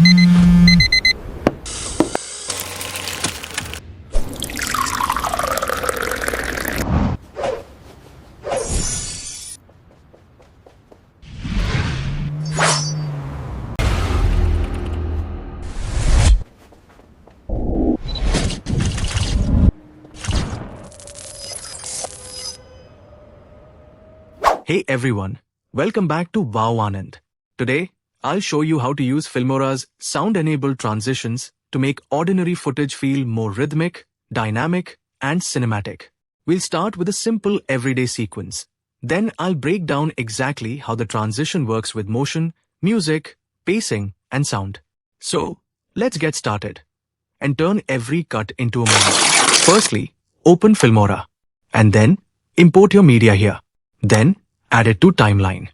Hey everyone, welcome back to WOWANAND. Today, I'll show you how to use Filmora's sound-enabled transitions to make ordinary footage feel more rhythmic, dynamic, and cinematic. We'll start with a simple everyday sequence. Then I'll break down exactly how the transition works with motion, music, pacing, and sound. So, let's get started and turn every cut into a moment. Firstly, open Filmora and then import your media here. Then add it to timeline.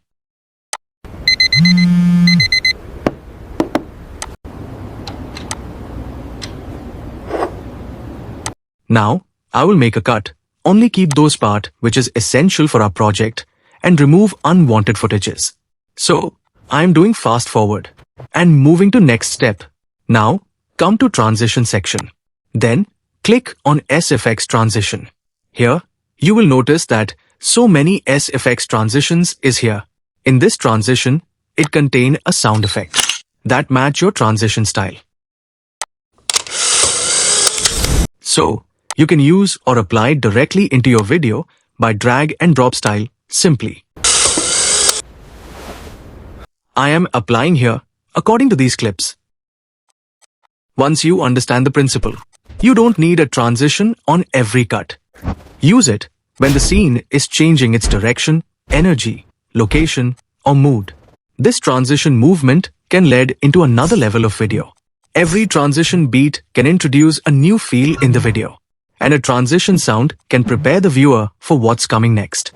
Now, I will make a cut. Only keep those parts which is essential for our project and remove unwanted footages. So, I am doing fast forward and moving to next step. Now, come to transition section. Then, click on SFX Transition. Here, you will notice that so many SFX transitions is here. In this transition, it contains a sound effect that match your transition style. So, you can use or apply directly into your video by drag and drop style simply. I am applying here according to these clips. Once you understand the principle, you don't need a transition on every cut. Use it when the scene is changing its direction, energy, location, or mood. This transition movement can lead into another level of video. Every transition beat can introduce a new feel in the video, and a transition sound can prepare the viewer for what's coming next.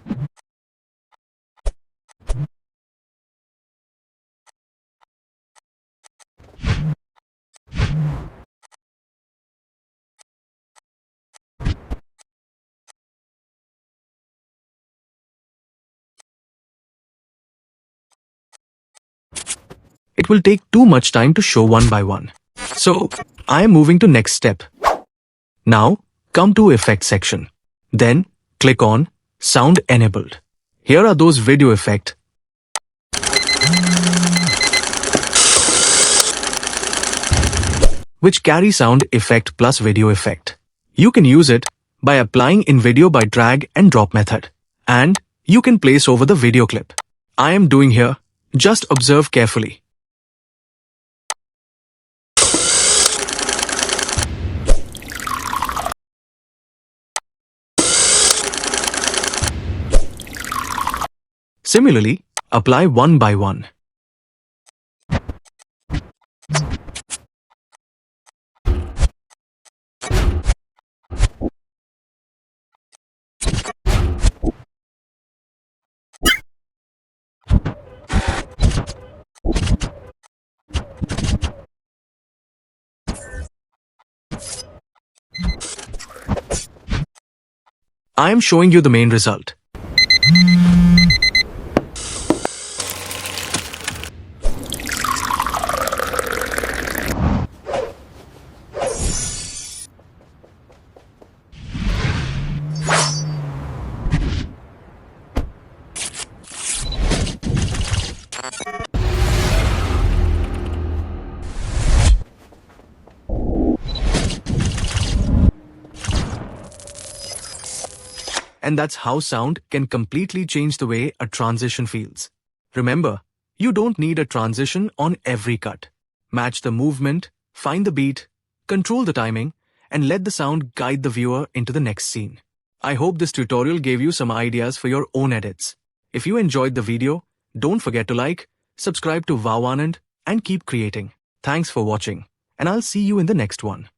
It will take too much time to show one by one. So, I am moving to next step. Now, come to Effect section. Then, click on Sound Enabled. Here are those video effects which carry sound effect plus video effect. You can use it by applying in video by drag and drop method. And you can place over the video clip. I am doing here. Just observe carefully. Similarly, apply one by one. I am showing you the main result. And that's how sound can completely change the way a transition feels. Remember, you don't need a transition on every cut. Match the movement, find the beat, control the timing, and let the sound guide the viewer into the next scene. I hope this tutorial gave you some ideas for your own edits. If you enjoyed the video, don't forget to like, subscribe to WOWANAND, and keep creating. Thanks for watching, and I'll see you in the next one.